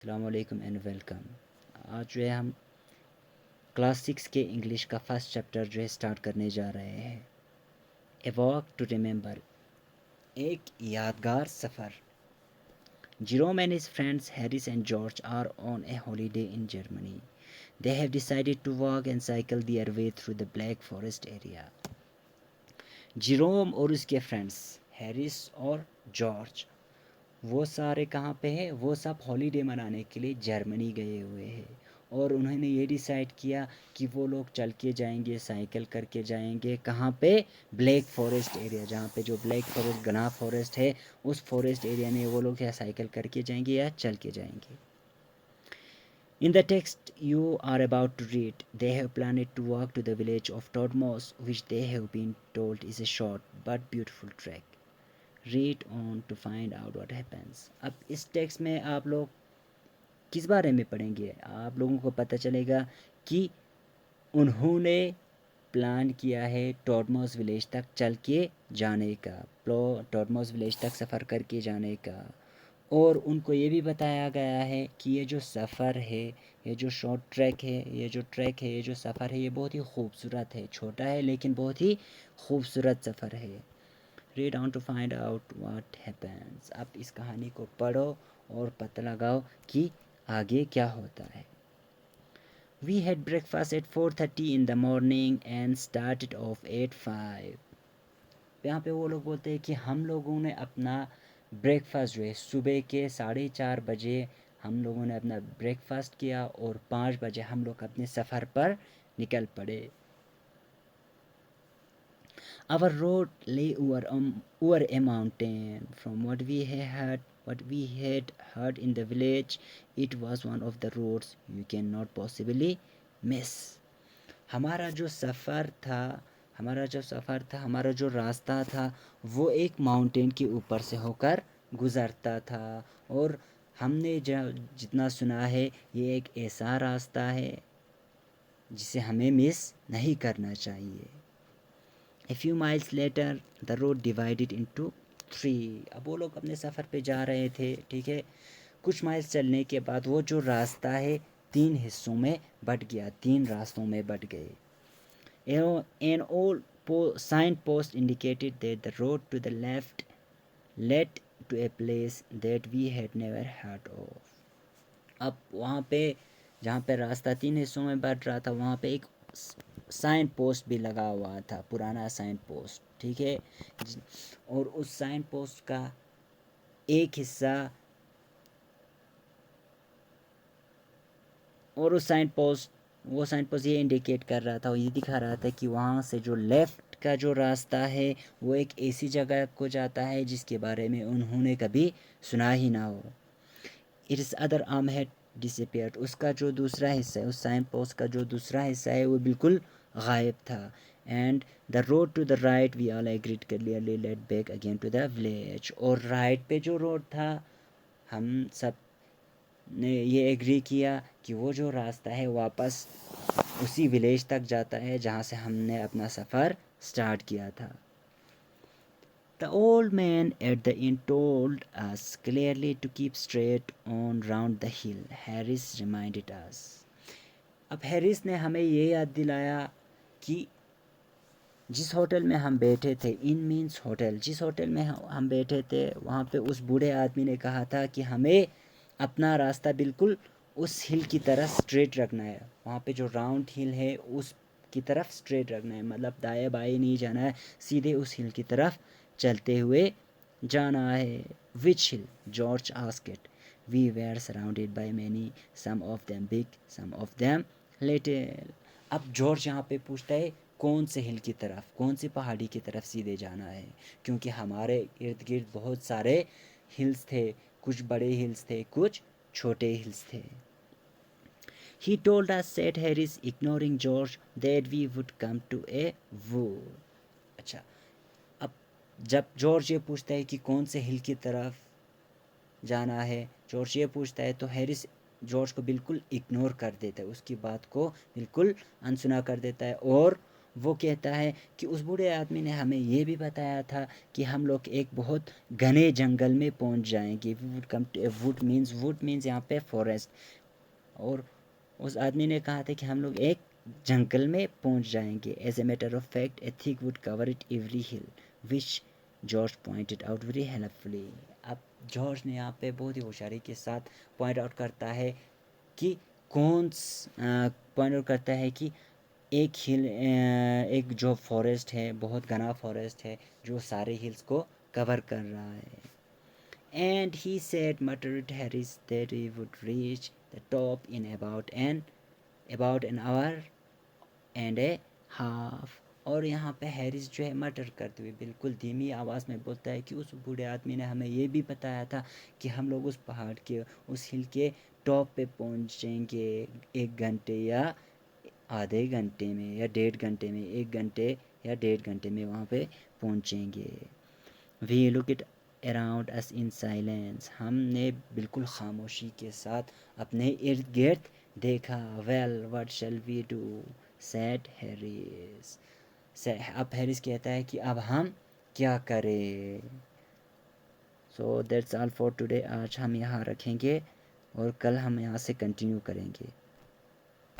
अस्सलाम वालेकुम and welcome. आज जो है हम क्लास 6 के इंग्लिश का फर्स्ट चैप्टर जो है स्टार्ट करने जा रहे हैं। ए वॉक टू रिमेंबर, एक यादगार सफ़र। Jerome and his friends Harris and George are on a holiday in Germany. They have decided to walk and cycle their way through the Black Forest area. Jerome और उसके friends Harris और George वो सारे कहाँ पे हैं? वो सब हॉलीडे मनाने के लिए जर्मनी गए हुए हैं और उन्होंने ये डिसाइड किया कि वो लोग चल के जाएंगे, साइकिल करके जाएंगे। कहाँ पे? ब्लैक फॉरेस्ट एरिया, जहाँ पे जो ब्लैक फॉरेस्ट घना फॉरेस्ट है, उस फॉरेस्ट एरिया में वो लोग या साइकिल करके जाएंगे या चल के जाएंगे। In the text you are about to read, they have planned to walk to the village of Todmos, which they have been told is a short but beautiful trek. Read on to find out what happens. अब इस text में आप लोग किस बारे में पढ़ेंगे? आप लोगों को पता चलेगा कि उन्होंने प्लान किया है टॉडमॉस विलेज तक चल के जाने का, टॉडमॉस विलेज तक सफ़र करके जाने का। और उनको ये भी बताया गया है कि ये जो सफ़र है, ये जो शॉर्ट ट्रैक है, ये जो ट्रैक है, ये जो सफ़र है, ये बहुत ही खूबसूरत है। छोटा है लेकिन बहुत ही खूबसूरत सफ़र है। Read on to find out what happens. अब इस कहानी को पढ़ो और पता लगाओ कि आगे क्या होता है। We had breakfast at 4:30 in the morning and started off at 5. यहाँ पे वो लोग बोलते हैं कि हम लोगों ने अपना ब्रेकफास्ट जो है सुबह के 4:30 बजे हम लोगों ने अपना ब्रेकफास्ट किया और 5 बजे हम लोग अपने सफ़र पर निकल पड़े। Our road lay over a mountain. From what we had heard in the village, it was one of the roads you cannot possibly miss. हमारा जो सफ़र था हमारा जो रास्ता था वो एक माउंटेन के ऊपर से होकर गुज़रता था और हमने जितना सुना है ये एक ऐसा रास्ता है जिसे हमें मिस नहीं करना चाहिए। A few miles later the road divided into 3. अब वो लोग अपने सफ़र पे जा रहे थे, ठीक है। कुछ माइल्स चलने के बाद वो जो रास्ता है 3 हिस्सों में बट गया, 3 रास्तों में बट गए। An old sign post indicated that the road to the left led to a place that we had never heard of. अब वहाँ पे जहाँ पे रास्ता 3 हिस्सों में बट रहा था वहाँ पे एक साइन पोस्ट भी लगा हुआ था, पुराना साइन पोस्ट, ठीक है। और उस साइन पोस्ट का एक हिस्सा और उस वो साइन पोस्ट ये इंडिकेट कर रहा था और ये दिखा रहा था कि वहाँ से जो लेफ़्ट का जो रास्ता है वो एक ऐसी जगह को जाता है जिसके बारे में उन्होंने कभी सुना ही ना हो। It's other arm had disappeared. उसका जो दूसरा हिस्सा है, उस साइन पोस्ट का जो दूसरा हिस्सा है वो बिल्कुल गायब था। And the road to the right we all agreed clearly led back again to the village. और राइट पे जो रोड था हम सब ने ये एग्री किया कि वो जो रास्ता है वापस उसी विलेज तक जाता है जहाँ से हमने अपना सफ़र स्टार्ट किया था। The old man at the inn told us clearly to keep straight on round the hill. Harris reminded us. अब हैरिस ने हमें ये याद दिलाया कि जिस होटल में हम बैठे थे, इन मीन्स होटल, जिस होटल में हम बैठे थे वहाँ पे उस बूढ़े आदमी ने कहा था कि हमें अपना रास्ता बिल्कुल उस हिल की तरफ स्ट्रेट रखना है। वहाँ पे जो राउंड हिल है उस की तरफ स्ट्रेट रखना है, मतलब दाएं बाएं नहीं जाना है, सीधे उस हिल की तरफ चलते हुए जाना है। Which hill? George asked. We were surrounded by many, some of them big, some of them little. अब जॉर्ज यहाँ पे पूछता है कौन से हिल की तरफ, कौन सी पहाड़ी की तरफ सीधे जाना है, क्योंकि हमारे इर्द गिर्द बहुत सारे हिल्स थे, कुछ बड़े हिल्स थे, कुछ छोटे हिल्स थे। He told us, said Harris, ignoring George, that we would come to a wood. अच्छा, अब जब जॉर्ज ये पूछता है कि कौन से हिल की तरफ जाना है, जॉर्ज ये पूछता है तो हैरिस जॉर्ज को बिल्कुल इग्नोर कर देता है, उसकी बात को बिल्कुल अनसुना कर देता है और वो कहता है कि उस बूढ़े आदमी ने हमें ये भी बताया था कि हम लोग एक बहुत घने जंगल में पहुंच जाएंगे। We would come to wood means यहाँ पे फॉरेस्ट। और उस आदमी ने कहा था कि हम लोग एक जंगल में पहुंच जाएंगे। As a matter of fact a thick wood cover it every hill which George pointed out very helpfully. अब जॉर्ज ने यहाँ पे बहुत ही होशियारी के साथ पॉइंट आउट करता है कि पॉइंट आउट करता है कि एक जो फॉरेस्ट है, बहुत घना फॉरेस्ट है जो सारे हिल्स को कवर कर रहा है। And he said, muttered Harris, that we would reach the top in about an hour and a half. और यहाँ पे हैरिस जो है मटर करते हुए बिल्कुल धीमी आवाज़ में बोलता है कि उस बूढ़े आदमी ने हमें ये भी बताया था कि हम लोग उस पहाड़ के, उस हिल के टॉप पे पहुँचेंगे 1 घंटे या आधे घंटे में या 1.5 घंटे में, 1 घंटे या 1.5 घंटे में वहाँ पे पहुँचेंगे। We looked around us in silence. हमने बिल्कुल खामोशी के साथ अपने इर्द गिर्द देखा। Well what shall we do said Harris. अब हैरिस कहता है कि अब हम क्या करें। So that's all for today. आज हम यहाँ रखेंगे और कल हम यहाँ से कंटिन्यू करेंगे।